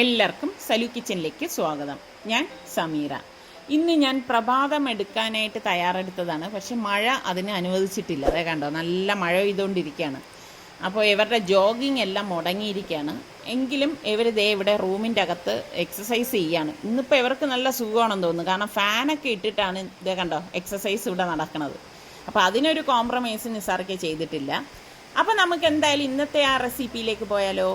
എല്ലാവർക്കും സലു കിച്ചനിലേക്ക് സ്വാഗതം. ഞാൻ സമീറ. ഇന്ന് ഞാൻ പ്രഭാതം എടുക്കാനായിട്ട് തയ്യാറെടുത്തതാണ്. പക്ഷെ മഴ അതിന് അനുവദിച്ചിട്ടില്ല. അതേ കണ്ടോ, നല്ല മഴ പെയ്തുകൊണ്ടിരിക്കുകയാണ്. അപ്പോൾ ഇവരുടെ ജോഗിങ് എല്ലാം മുടങ്ങിയിരിക്കുകയാണ്. എങ്കിലും ഇവർ ഇവിടെ റൂമിൻ്റെ അകത്ത് എക്സസൈസ് ചെയ്യാണ്. ഇന്നിപ്പോൾ ഇവർക്ക് നല്ല സുഖമാണെന്ന് തോന്നുന്നു. കാരണം ഫാനൊക്കെ ഇട്ടിട്ടാണ് ഇതേ കണ്ടോ എക്സസൈസ് ഇവിടെ നടക്കുന്നത്. അപ്പോൾ അതിനൊരു കോംപ്രമൈസ് നിസാർക്ക് ചെയ്തിട്ടില്ല. അപ്പോൾ നമുക്ക് എന്തായാലും ഇന്നത്തെ ആ റെസിപ്പിയിലേക്ക് പോയാലോ?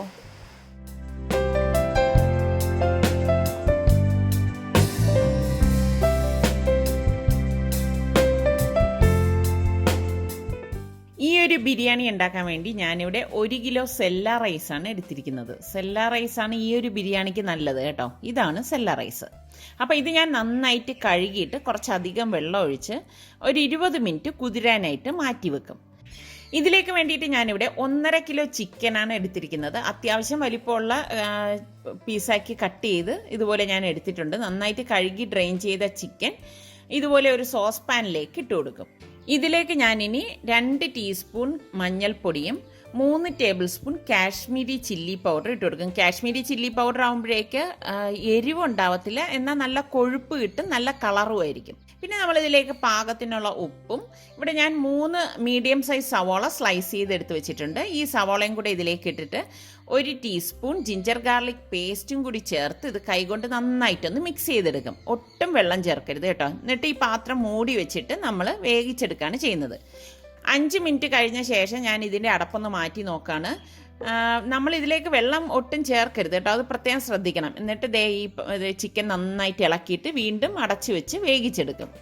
ഈ ഒരു ബിരിയാണി ഉണ്ടാക്കാൻ വേണ്ടി ഞാനിവിടെ 1 കിലോ സെല്ല റൈസാണ് എടുത്തിരിക്കുന്നത്. സെല്ല റൈസാണ് ഈ ഒരു ബിരിയാണിക്ക് നല്ലത് കേട്ടോ. ഇതാണ് സെല്ല റൈസ്. അപ്പോൾ ഇത് ഞാൻ നന്നായിട്ട് കഴുകിയിട്ട് കുറച്ചധികം വെള്ളം ഒഴിച്ച് ഒരു 20 മിനിറ്റ് കുതിരാനായിട്ട് മാറ്റി വെക്കും. ഇതിലേക്ക് വേണ്ടിയിട്ട് ഞാനിവിടെ 1.5 കിലോ ചിക്കനാണ് എടുത്തിരിക്കുന്നത്. അത്യാവശ്യം വലിപ്പമുള്ള പീസാക്കി കട്ട് ചെയ്ത് ഇതുപോലെ ഞാൻ എടുത്തിട്ടുണ്ട്. നന്നായിട്ട് കഴുകി ഡ്രെയിൻ ചെയ്ത ചിക്കൻ ഇതുപോലെ ഒരു സോസ് പാനിലേക്ക് ഇട്ട് കൊടുക്കും. ഇതിലേക്ക് ഞാനിനി 2 ടീസ്പൂൺ മഞ്ഞൾപ്പൊടിയും 3 table spoon Kashmiri chilli powder ഇട്ട് കൊടുക്കും. കാശ്മീരി ചില്ലി പൗഡർ ആകുമ്പോഴേക്ക് എരിവുണ്ടാവത്തില്ല, എന്നാൽ നല്ല കൊഴുപ്പ് കിട്ടും, നല്ല കളറും ആയിരിക്കും. പിന്നെ നമ്മളിതിലേക്ക് പാകത്തിനുള്ള ഉപ്പും, ഇവിടെ ഞാൻ 3 മീഡിയം സൈസ് സവോള സ്ലൈസ് ചെയ്തെടുത്ത് വെച്ചിട്ടുണ്ട്. ഈ സവോളയും കൂടെ ഇതിലേക്ക് ഇട്ടിട്ട് 1 ടീസ്പൂൺ ജിഞ്ചർ ഗാർലിക് പേസ്റ്റും കൂടി ചേർത്ത് ഇത് കൈകൊണ്ട് നന്നായിട്ടൊന്ന് മിക്സ് ചെയ്തെടുക്കും. ഒട്ടും വെള്ളം ചേർക്കരുത് കേട്ടോ. എന്നിട്ട് ഈ പാത്രം മൂടി വെച്ചിട്ട് നമ്മൾ വേവിച്ചെടുക്കുകയാണ് ചെയ്യുന്നത്. 5 മിനിറ്റ് കഴിഞ്ഞ ശേഷം ഞാൻ ഇതിൻ്റെ അടപ്പൊന്ന് മാറ്റി നോക്കുകയാണ്. നമ്മൾ ഇതിലേക്ക് വെള്ളം ഒട്ടും ചേർക്കരുത് കേട്ടോ, അത് പ്രത്യേകം ശ്രദ്ധിക്കണം. എന്നിട്ട് ഈ ചിക്കൻ നന്നായിട്ട് ഇളക്കിയിട്ട് വീണ്ടും അടച്ചു വെച്ച് വേവിച്ചെടുക്കും.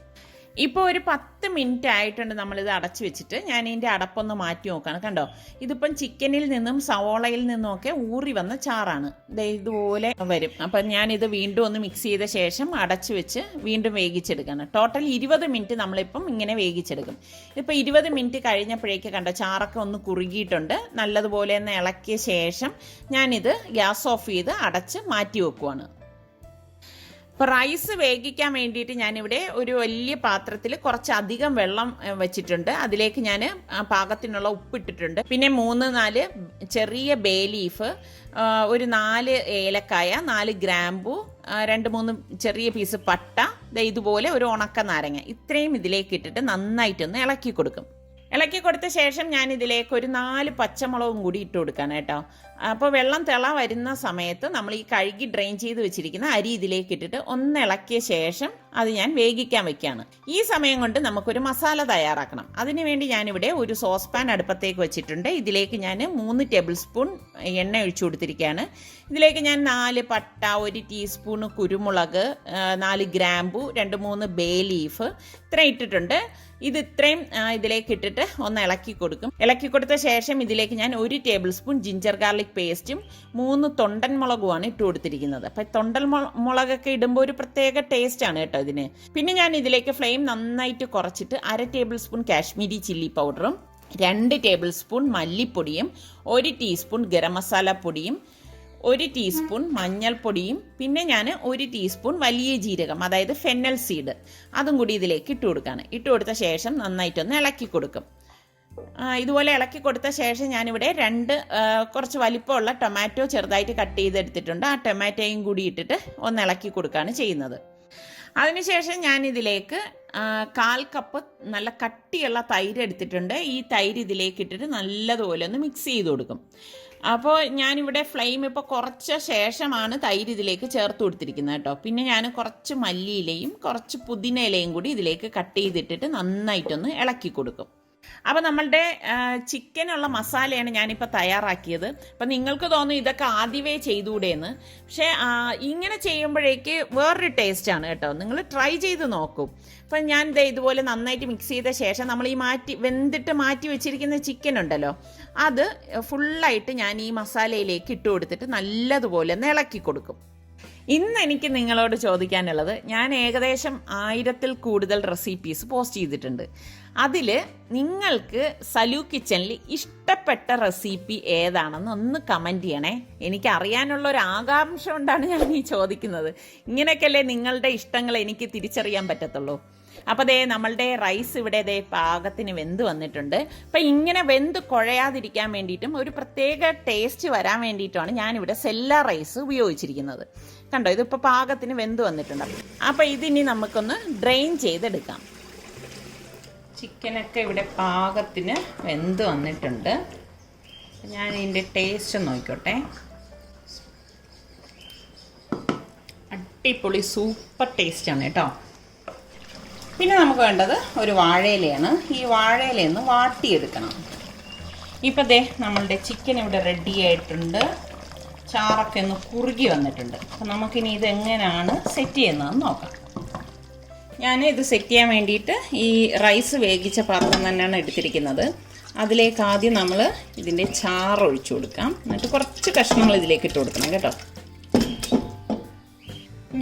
ഇപ്പോൾ ഒരു 10 മിനിറ്റ് ആയിട്ടുണ്ട് നമ്മളിത് അടച്ചു വെച്ചിട്ട്. ഞാൻ ഇതിൻ്റെ അടപ്പൊന്ന് മാറ്റി നോക്കുകയാണ്. കണ്ടോ, ഇതിപ്പം ചിക്കനിൽ നിന്നും സവോളയിൽ നിന്നുമൊക്കെ ഊറി വന്ന ചാറാണ്. ഇതുപോലെ വരും. അപ്പം ഞാനിത് വീണ്ടും ഒന്ന് മിക്സ് ചെയ്ത ശേഷം അടച്ചു വെച്ച് വീണ്ടും വേവിച്ചെടുക്കുകയാണ്. ടോട്ടൽ 20 മിനിറ്റ് നമ്മളിപ്പം ഇങ്ങനെ വേവിച്ചെടുക്കും. ഇപ്പോൾ 20 മിനിറ്റ് കഴിഞ്ഞപ്പോഴേക്ക് കണ്ടോ ചാറൊക്കെ ഒന്ന് കുറുകിയിട്ടുണ്ട്. നല്ലതുപോലെ ഒന്ന് ഇളക്കിയ ശേഷം ഞാനിത് ഗ്യാസ് ഓഫ് ചെയ്ത് അടച്ച് മാറ്റി വെക്കുവാണ്. ഇപ്പോൾ റൈസ് വേവിക്കാൻ വേണ്ടിയിട്ട് ഞാനിവിടെ ഒരു വലിയ പാത്രത്തിൽ കുറച്ചധികം വെള്ളം വെച്ചിട്ടുണ്ട്. അതിലേക്ക് ഞാൻ പാകത്തിനുള്ള ഉപ്പിട്ടിട്ടുണ്ട്. പിന്നെ 3-4 ചെറിയ ബേ ലീഫ്, ഒരു 4 ഏലക്കായ, 4 ഗ്രാമ്പു, 2-3 ചെറിയ പീസ് പട്ട, ഇതുപോലെ ഒരു ഉണക്ക നാരങ്ങ, ഇത്രയും ഇതിലേക്ക് ഇട്ടിട്ട് നന്നായിട്ടൊന്ന് ഇളക്കി കൊടുക്കും. ഇളക്കി കൊടുത്ത ശേഷം ഞാൻ ഇതിലേക്ക് ഒരു 4 പച്ചമുളകും കൂടി ഇട്ട് കൊടുക്കാണ് കേട്ടോ. അപ്പോൾ വെള്ളം തിള വരുന്ന സമയത്ത് നമ്മൾ ഈ കഴുകി ഡ്രെയിൻ ചെയ്ത് വെച്ചിരിക്കുന്ന അരി ഇതിലേക്ക് ഇട്ടിട്ട് ഒന്ന് ഇളക്കിയ ശേഷം അത് ഞാൻ വേവിക്കാൻ വെക്കുകയാണ്. ഈ സമയം കൊണ്ട് നമുക്കൊരു മസാല തയ്യാറാക്കണം. അതിനുവേണ്ടി ഞാനിവിടെ ഒരു സോസ് പാൻ അടുപ്പത്തേക്ക് വെച്ചിട്ടുണ്ട്. ഇതിലേക്ക് ഞാൻ 3 ടേബിൾ സ്പൂൺ എണ്ണ ഒഴിച്ചു കൊടുത്തിരിക്കുകയാണ്. ഇതിലേക്ക് ഞാൻ 4 പട്ട, 1 ടീസ്പൂൺ കുരുമുളക്, 4 ഗ്രാമ്പു, 2-3 ബേ ലീഫ് ഇത്ര ഇട്ടിട്ടുണ്ട്. ഇത് ഇത്രയും ഇതിലേക്ക് ഇട്ടിട്ട് ഒന്ന് ഇളക്കി കൊടുക്കും. ഇളക്കി കൊടുത്ത ശേഷം ഇതിലേക്ക് ഞാൻ 1 ടേബിൾ സ്പൂൺ ജിഞ്ചർ ഗാർലിക് പേസ്റ്റും 3 തൊണ്ടൻ മുളകുമാണ് ഇട്ട് കൊടുത്തിരിക്കുന്നത്. അപ്പം തൊണ്ടൻ മുളകൊക്കെ ഇടുമ്പോൾ ഒരു പ്രത്യേക ടേസ്റ്റ് ആണ് കേട്ടോ ഇതിന്. പിന്നെ ഞാൻ ഇതിലേക്ക് ഫ്ലെയിം നന്നായിട്ട് കുറച്ചിട്ട് 1/2 ടേബിൾ സ്പൂൺ കാശ്മീരി ചില്ലി പൗഡറും 2 ടേബിൾ സ്പൂൺ മല്ലിപ്പൊടിയും 1 ടീസ്പൂൺ ഗരം മസാല പൊടിയും 1 ടീസ്പൂൺ മഞ്ഞൾപ്പൊടിയും പിന്നെ ഞാൻ 1 ടീസ്പൂൺ വലിയ ജീരകം, അതായത് ഫെന്നൽ സീഡ്, അതും കൂടി ഇതിലേക്ക് ഇട്ട് കൊടുക്കുകയാണ്. ഇട്ട് കൊടുത്ത ശേഷം നന്നായിട്ടൊന്ന് ഇളക്കി കൊടുക്കും. ഇതുപോലെ ഇളക്കി കൊടുത്ത ശേഷം ഞാനിവിടെ 2 കുറച്ച് വലിപ്പമുള്ള ടൊമാറ്റോ ചെറുതായിട്ട് കട്ട് ചെയ്തെടുത്തിട്ടുണ്ട്. ആ ടൊമാറ്റോയും കൂടി ഇട്ടിട്ട് ഒന്ന് ഇളക്കി കൊടുക്കുകയാണ് ചെയ്യുന്നത്. അതിനുശേഷം ഞാനിതിലേക്ക് 1/4 കപ്പ് നല്ല കട്ടിയുള്ള തൈര് എടുത്തിട്ടുണ്ട്. ഈ തൈര് ഇതിലേക്ക് ഇട്ടിട്ട് നല്ലതുപോലെ ഒന്ന് മിക്സ് ചെയ്ത് കൊടുക്കും. അപ്പോൾ ഞാനിവിടെ ഫ്ലെയിം ഇപ്പോൾ കുറച്ച ശേഷമാണ് തൈര് ഇതിലേക്ക് ചേർത്ത് കൊടുത്തിരിക്കുന്നത് കേട്ടോ. പിന്നെ ഞാൻ കുറച്ച് മല്ലിയിലയും കുറച്ച് പുതിന ഇലയും കൂടി ഇതിലേക്ക് കട്ട് ചെയ്തിട്ടിട്ട് നന്നായിട്ടൊന്ന് ഇളക്കി കൊടുക്കും. അപ്പോൾ നമ്മളുടെ ചിക്കനുള്ള മസാലയാണ് ഞാനിപ്പോൾ തയ്യാറാക്കിയത്. അപ്പം നിങ്ങൾക്ക് തോന്നും ഇതൊക്കെ ആദ്യമേ ചെയ്തുകൂടെയെന്ന്. പക്ഷേ ഇങ്ങനെ ചെയ്യുമ്പോഴേക്ക് വേറൊരു ടേസ്റ്റാണ് കേട്ടോ. നിങ്ങൾ ട്രൈ ചെയ്ത് നോക്കൂ. അപ്പം ഞാൻ ഇതുപോലെ നന്നായിട്ട് മിക്സ് ചെയ്ത ശേഷം നമ്മൾ ഈ വെന്തിട്ട് മാറ്റി വെച്ചിരിക്കുന്ന ചിക്കൻ ഉണ്ടല്ലോ, അത് ഫുള്ളായിട്ട് ഞാൻ ഈ മസാലയിലേക്ക് ഇട്ട് കൊടുത്തിട്ട് നല്ലതുപോലെ ഒന്ന് ഇളക്കി കൊടുക്കും. ഇന്ന് എനിക്ക് നിങ്ങളോട് ചോദിക്കാനുള്ളത്, ഞാൻ ഏകദേശം 1000-ൽ കൂടുതൽ റെസിപ്പീസ് പോസ്റ്റ് ചെയ്തിട്ടുണ്ട്. അതിൽ നിങ്ങൾക്ക് സലു കിച്ചണിൽ ഇഷ്ടപ്പെട്ട റെസിപ്പി ഏതാണെന്ന് ഒന്ന് കമൻറ്റ് ചെയ്യണേ. എനിക്കറിയാനുള്ള ഒരു ആകാംക്ഷ കൊണ്ടാണ് ഞാൻ ഈ ചോദിക്കുന്നത്. ഇങ്ങനെയൊക്കെയല്ലേ നിങ്ങളുടെ ഇഷ്ടങ്ങൾ എനിക്ക് തിരിച്ചറിയാൻ പറ്റത്തുള്ളൂ. അപ്പോൾ ദേ നമ്മളുടെ റൈസ് ഇവിടെ ദേ പാകത്തിന് വെന്ത് വന്നിട്ടുണ്ട്. അപ്പം ഇങ്ങനെ വെന്ത് കുഴയാതിരിക്കാൻ വേണ്ടിയിട്ടും ഒരു പ്രത്യേക ടേസ്റ്റ് വരാൻ വേണ്ടിയിട്ടുമാണ് ഞാനിവിടെ സെല്ലാർ റൈസ് ഉപയോഗിച്ചിരിക്കുന്നത്. കണ്ടോ, ഇതിപ്പോൾ പാകത്തിന് വെന്ത് വന്നിട്ടുണ്ട്. അപ്പോൾ ഇതിനി നമുക്കൊന്ന് ഡ്രെയിൻ ചെയ്തെടുക്കാം. ചിക്കനൊക്കെ ഇവിടെ പാകത്തിന് വെന്ത് വന്നിട്ടുണ്ട്. ഞാൻ ഇതിൻ്റെ ടേസ്റ്റ് നോക്കിക്കോട്ടെ. അടിപൊളി സൂപ്പർ ടേസ്റ്റാണ് കേട്ടോ. പിന്നെ നമുക്ക് വേണ്ടത് ഒരു വാഴയിലയാണ്. ഈ വാഴയിലയൊന്ന് വാട്ടിയെടുക്കണം. ഇപ്പം ദേ നമ്മളുടെ ചിക്കൻ ഇവിടെ റെഡി ആയിട്ടുണ്ട്. ചാറൊക്കെ ഒന്ന് കുറുകി വന്നിട്ടുണ്ട്. അപ്പം നമുക്കിനി ഇതെങ്ങനെയാണ് സെറ്റ് ചെയ്യുന്നതെന്ന് നോക്കാം. ഞാൻ ഇത് സെറ്റ് ചെയ്യാൻ വേണ്ടിയിട്ട് ഈ റൈസ് വേവിച്ച പാത്രം തന്നെയാണ് എടുത്തിരിക്കുന്നത്. അതിലേക്ക് ആദ്യം നമ്മൾ ഇതിൻ്റെ ചാറ് ഒഴിച്ചു കൊടുക്കാം. എന്നിട്ട് കുറച്ച് കഷ്ണങ്ങൾ ഇതിലേക്ക് ഇട്ട് കൊടുക്കണം കേട്ടോ.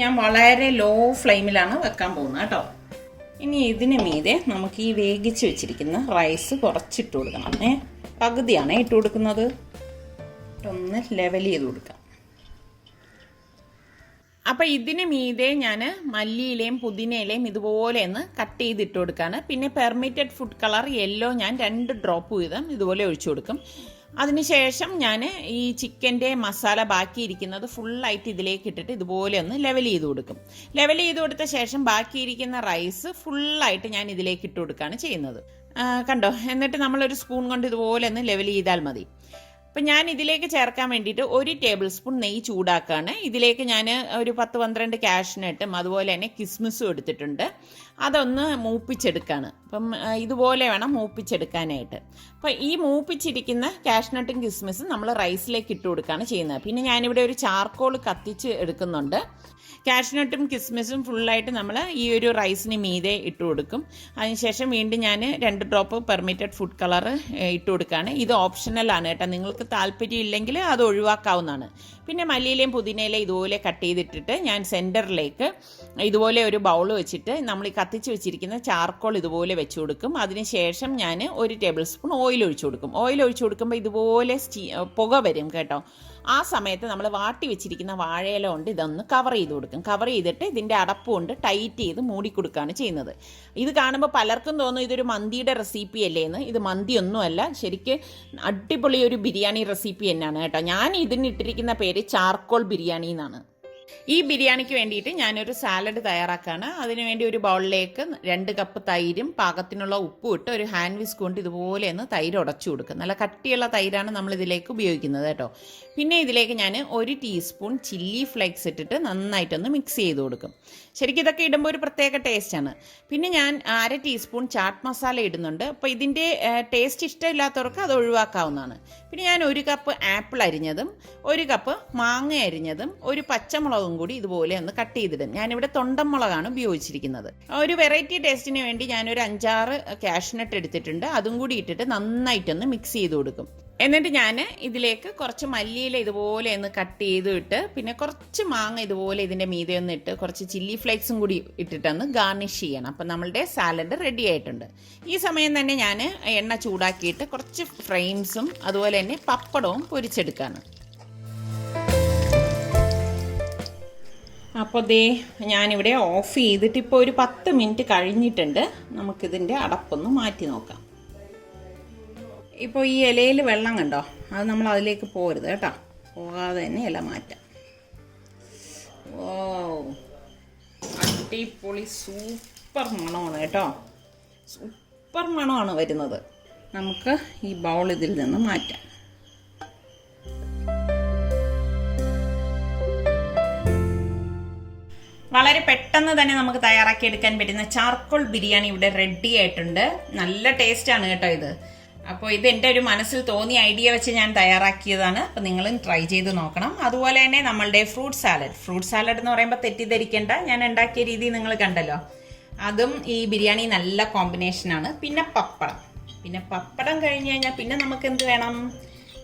ഞാൻ വളരെ ലോ ഫ്ലെയിമിലാണ് വെക്കാൻ പോകുന്നത് കേട്ടോ. ഇനി ഇതിന് മീതെ നമുക്ക് ഈ വേവിച്ച് വെച്ചിരിക്കുന്ന റൈസ് കുറച്ചിട്ട് കൊടുക്കണം. പകുതിയാണ് ഇട്ട് കൊടുക്കുന്നത്. ഒന്ന് ലെവൽ ചെയ്ത് കൊടുക്കാം. അപ്പം ഇതിന് മീതെ ഞാൻ മല്ലിയിലയും പുതിനയിലയും ഇതുപോലെ ഒന്ന് കട്ട് ചെയ്തിട്ട് കൊടുക്കുകയാണ്. പിന്നെ പെർമിറ്റഡ് ഫുഡ് കളർ യെല്ലോ ഞാൻ 2 ഡ്രോപ്പ് വീതം ഇതുപോലെ ഒഴിച്ചു കൊടുക്കും. അതിനുശേഷം ഞാൻ ഈ ചിക്കൻ്റെ മസാല ബാക്കിയിരിക്കുന്നത് ഫുള്ളായിട്ട് ഇതിലേക്ക് ഇട്ടിട്ട് ഇതുപോലെ ഒന്ന് ലെവൽ ചെയ്ത് കൊടുക്കും. ലെവൽ ചെയ്ത് കൊടുത്ത ശേഷം ബാക്കിയിരിക്കുന്ന റൈസ് ഫുള്ളായിട്ട് ഞാൻ ഇതിലേക്ക് ഇട്ട് കൊടുക്കുകയാണ് ചെയ്യുന്നത്. കണ്ടോ, എന്നിട്ട് നമ്മളൊരു സ്പൂൺ കൊണ്ട് ഇതുപോലെ ഒന്ന് ലെവൽ ചെയ്താൽ മതി. അപ്പം ഞാൻ ഇതിലേക്ക് ചേർക്കാൻ വേണ്ടിയിട്ട് 1 ടേബിൾ സ്പൂൺ നെയ്യ് ചൂടാക്കുകയാണ്. ഇതിലേക്ക് ഞാൻ ഒരു 10-12 കാഷ്നട്ടും അതുപോലെ തന്നെ കിസ്മിസും എടുത്തിട്ടുണ്ട്. അതൊന്ന് മൂപ്പിച്ചെടുക്കുകയാണ്. അപ്പം ഇതുപോലെ വേണം മൂപ്പിച്ചെടുക്കാനായിട്ട്. അപ്പം ഈ മൂപ്പിച്ചിരിക്കുന്ന കാഷ്നട്ടും കിസ്മിസും നമ്മൾ റൈസിലേക്ക് ഇട്ട് കൊടുക്കുകയാണ് ചെയ്യുന്നത്. പിന്നെ ഞാനിവിടെ ഒരു ചാർക്കോൾ കത്തിച്ച് എടുക്കുന്നുണ്ട്. കാഷ്നട്ടും കിസ്മിസും ഫുള്ളായിട്ട് നമ്മൾ ഈ ഒരു റൈസിന് മീതെ ഇട്ട് കൊടുക്കും. അതിനുശേഷം വീണ്ടും ഞാൻ 2 ഡ്രോപ്പ് പെർമിറ്റഡ് ഫുഡ് കളർ ഇട്ട് കൊടുക്കുകയാണ്. ഇത് ഓപ്ഷണലാണ് കേട്ടോ. നിങ്ങൾക്ക് താല്പര്യം ഇല്ലെങ്കിൽ അത് ഒഴിവാക്കാവുന്നതാണ്. പിന്നെ മല്ലിയിലയും പുതിനയിലയും ഇതുപോലെ കട്ട് ചെയ്തിട്ടിട്ട് ഞാൻ സെൻറ്ററിലേക്ക് ഇതുപോലെ ഒരു ബൗൾ വെച്ചിട്ട് നമ്മൾ ഈ കത്തിച്ച് വെച്ചിരിക്കുന്ന ചാർക്കോൾ ഇതുപോലെ വെച്ച് കൊടുക്കും. അതിനുശേഷം ഞാൻ 1 ടേബിൾ സ്പൂൺ ഓയിൽ ഒഴിച്ചു കൊടുക്കും. ഓയിൽ ഒഴിച്ചു കൊടുക്കുമ്പോൾ ഇതുപോലെ പുക വരും കേട്ടോ. ആ സമയത്ത് നമ്മൾ വാട്ടി വെച്ചിരിക്കുന്ന വാഴയില കൊണ്ട് ഇതൊന്ന് കവർ ചെയ്ത് കൊടുക്കും. കവർ ചെയ്തിട്ട് ഇതിൻ്റെ അടപ്പ് കൊണ്ട് ടൈറ്റ് ചെയ്ത് മൂടിക്കൊടുക്കുകയാണ് ചെയ്യുന്നത്. ഇത് കാണുമ്പോൾ പലർക്കും തോന്നും ഇതൊരു മന്തിയുടെ റെസിപ്പി അല്ലേ എന്ന്. ഇത് മന്തിയൊന്നുമല്ല, ശരിക്ക് അടിപൊളി ഒരു ബിരിയാണി റെസിപ്പി തന്നെയാണ് കേട്ടോ. ഞാൻ ഇതിനിട്ടിരിക്കുന്ന പേര് ചാർക്കോൾ ബിരിയാണി എന്നാണ്. ഈ ബിരിയാണിക്ക് വേണ്ടിയിട്ട് ഞാനൊരു സാലഡ് തയ്യാറാക്കുകയാണ്. അതിനുവേണ്ടി ഒരു ബൗളിലേക്ക് 2 കപ്പ് തൈരും പാകത്തിനുള്ള ഉപ്പും ഇട്ട് ഒരു ഹാൻഡ് വിസ്ക് കൊണ്ട് ഇതുപോലെ ഒന്ന് തൈര് ഉടച്ചു കൊടുക്കുക. നല്ല കട്ടിയുള്ള തൈരാണ് നമ്മൾ ഇതിലേക്ക് ഉപയോഗിക്കുന്നത് കേട്ടോ. പിന്നെ ഇതിലേക്ക് ഞാൻ 1 ടീസ്പൂൺ ചില്ലി ഫ്ലേക്സ് ഇട്ടിട്ട് നന്നായിട്ടൊന്ന് മിക്സ് ചെയ്ത് കൊടുക്കും. ശരിക്കും ഇതൊക്കെ ഇടുമ്പോൾ ഒരു പ്രത്യേക ടേസ്റ്റാണ്. പിന്നെ ഞാൻ 1/2 ടീസ്പൂൺ ചാട്ട് മസാല ഇടുന്നുണ്ട്. അപ്പോൾ ഇതിൻ്റെ ടേസ്റ്റ് ഇഷ്ടമില്ലാത്തവർക്ക് അത് ഒഴിവാക്കാവുന്നതാണ്. പിന്നെ ഞാൻ 1 കപ്പ് ആപ്പിൾ അരിഞ്ഞതും 1 കപ്പ് മാങ്ങ അരിഞ്ഞതും 1 പച്ചമുളകും കൂടി ഇതുപോലെ ഒന്ന് കട്ട് ചെയ്തിടും. ഞാനിവിടെ തൊണ്ടൻമുളകാണ് ഉപയോഗിച്ചിരിക്കുന്നത്. ഒരു വെറൈറ്റി ടേസ്റ്റിന് വേണ്ടി ഞാനൊരു 5-6 കാഷ്നട്ട് എടുത്തിട്ടുണ്ട്. അതും കൂടി ഇട്ടിട്ട് നന്നായിട്ടൊന്ന് മിക്സ് ചെയ്ത് കൊടുക്കും. എന്നിട്ട് ഞാൻ ഇതിലേക്ക് കുറച്ച് മല്ലിയില ഇതുപോലെ ഒന്ന് കട്ട് ചെയ്തിട്ട് പിന്നെ കുറച്ച് മാങ്ങ ഇതുപോലെ ഇതിൻ്റെ മീതെ ഒന്ന് ഇട്ട് കുറച്ച് ചില്ലി ഫ്ലേക്സും കൂടി ഇട്ടിട്ടൊന്ന് ഗാർണിഷ് ചെയ്യണം. അപ്പം നമ്മളുടെ സാലഡ് റെഡി ആയിട്ടുണ്ട്. ഈ സമയം തന്നെ ഞാൻ എണ്ണ ചൂടാക്കിയിട്ട് കുറച്ച് ഫ്രെയിംസും അതുപോലെ തന്നെ പപ്പടവും പൊരിച്ചെടുക്കുകയാണ്. അപ്പോൾ ദേ ഞാനിവിടെ ഓഫ് ചെയ്തിട്ട് ഇപ്പോൾ ഒരു 10 മിനിറ്റ് കഴിഞ്ഞിട്ടുണ്ട്. നമുക്കിതിൻ്റെ അടപ്പൊന്ന് മാറ്റി നോക്കാം. ഇപ്പോൾ ഈ ഇലയിൽ വെള്ളം കണ്ടോ, അത് നമ്മൾ അതിലേക്ക് പോരുത് കേട്ടോ. പോകാതെ തന്നെ ഇല മാറ്റാം. ഓ, അടിപൊളി സൂപ്പർ മണമാണ് കേട്ടോ. സൂപ്പർ മണമാണ് വരുന്നത്. നമുക്ക് ഈ ബൗൾ ഇതിൽ നിന്ന് മാറ്റാം. വളരെ പെട്ടെന്ന് തന്നെ നമുക്ക് തയ്യാറാക്കി എടുക്കാൻ പറ്റുന്ന ചാർക്കോൾ ബിരിയാണി ഇവിടെ റെഡി ആയിട്ടുണ്ട്. നല്ല ടേസ്റ്റാണ് കേട്ടോ ഇത്. അപ്പോൾ ഇത് എൻ്റെ ഒരു മനസ്സിൽ തോന്നിയ ഐഡിയ വെച്ച് ഞാൻ തയ്യാറാക്കിയതാണ്. അപ്പോൾ നിങ്ങളും ട്രൈ ചെയ്ത് നോക്കണം. അതുപോലെ തന്നെ നമ്മളുടെ ഫ്രൂട്ട് സാലഡ് എന്ന് പറയുമ്പോൾ തെറ്റിദ്ധരിക്കേണ്ട, ഞാൻ ഉണ്ടാക്കിയ രീതി നിങ്ങൾ കണ്ടല്ലോ. അതും ഈ ബിരിയാണി നല്ല കോമ്പിനേഷനാണ്. പിന്നെ പപ്പടം കഴിഞ്ഞ് കഴിഞ്ഞാൽ പിന്നെ നമുക്ക് എന്ത് വേണം?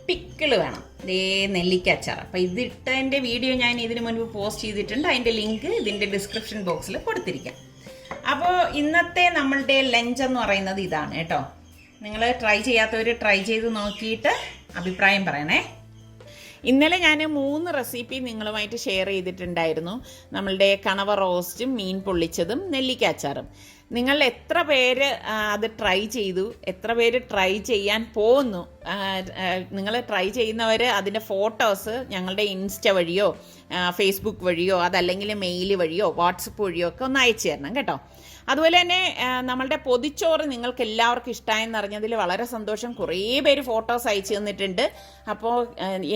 പിക്കിള് വേണം. ദേ നെല്ലിക്ക അച്ചാർ. അപ്പോൾ ഇതിട്ടതിൻ്റെ വീഡിയോ ഞാൻ ഇതിനു മുൻപ് പോസ്റ്റ് ചെയ്തിട്ടുണ്ട്. അതിൻ്റെ ലിങ്ക് ഇതിൻ്റെ ഡിസ്ക്രിപ്ഷൻ ബോക്സിൽ കൊടുത്തിരിക്കാം. അപ്പോൾ ഇന്നത്തെ നമ്മളുടെ ലഞ്ച് എന്ന് പറയുന്നത് ഇതാണ് കേട്ടോ. നിങ്ങൾ ട്രൈ ചെയ്യാത്തവർ ട്രൈ ചെയ്ത് നോക്കിയിട്ട് അഭിപ്രായം പറയണേ. ഇന്നലെ ഞാൻ 3 റെസിപ്പി നിങ്ങളുമായിട്ട് ഷെയർ ചെയ്തിട്ടുണ്ടായിരുന്നു. നമ്മളുടെ കണവ റോസ്റ്റും മീൻ പൊള്ളിച്ചതും നെല്ലിക്ക അച്ചാറും. നിങ്ങൾ എത്ര പേര് അത് ട്രൈ ചെയ്തു, എത്ര പേര് ട്രൈ ചെയ്യാൻ പോകുന്നു? നിങ്ങൾ ട്രൈ ചെയ്യുന്നവർ അതിൻ്റെ ഫോട്ടോസ് ഞങ്ങളുടെ ഇൻസ്റ്റ വഴിയോ ഫേസ്ബുക്ക് വഴിയോ അതല്ലെങ്കിൽ മെയിൽ വഴിയോ വാട്സപ്പ് വഴിയോ ഒക്കെ ഒന്ന് അയച്ചു തരണം കേട്ടോ. അതുപോലെ തന്നെ നമ്മളുടെ പൊതിച്ചോറ് നിങ്ങൾക്ക് എല്ലാവർക്കും ഇഷ്ടമായെന്ന് അറിഞ്ഞതിൽ വളരെ സന്തോഷം. കുറേ പേര് ഫോട്ടോസ് അയച്ചു തന്നിട്ടുണ്ട്. അപ്പോൾ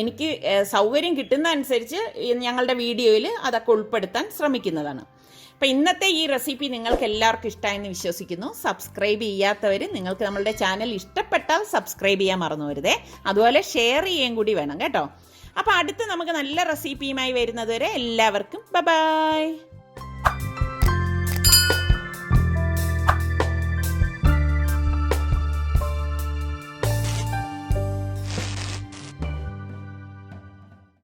എനിക്ക് സൗകര്യം കിട്ടുന്ന അനുസരിച്ച് ഞങ്ങളുടെ വീഡിയോയിൽ അതൊക്കെ ഉൾപ്പെടുത്താൻ ശ്രമിക്കുന്നതാണ്. അപ്പോൾ ഇന്നത്തെ ഈ റെസിപ്പി നിങ്ങൾക്ക് എല്ലാവർക്കും ഇഷ്ടമായെന്ന് വിശ്വസിക്കുന്നു. സബ്സ്ക്രൈബ് ചെയ്യാത്തവർ, നിങ്ങൾക്ക് നമ്മളുടെ ചാനൽ ഇഷ്ടപ്പെട്ടാൽ സബ്സ്ക്രൈബ് ചെയ്യാൻ മറന്നു വരുതേ. അതുപോലെ ഷെയർ ചെയ്യുകയും കൂടി വേണം കേട്ടോ. അപ്പോൾ അടുത്ത് നമുക്ക് നല്ല റെസിപ്പിയുമായി വരുന്നത് വരെ എല്ലാവർക്കും ബൈ.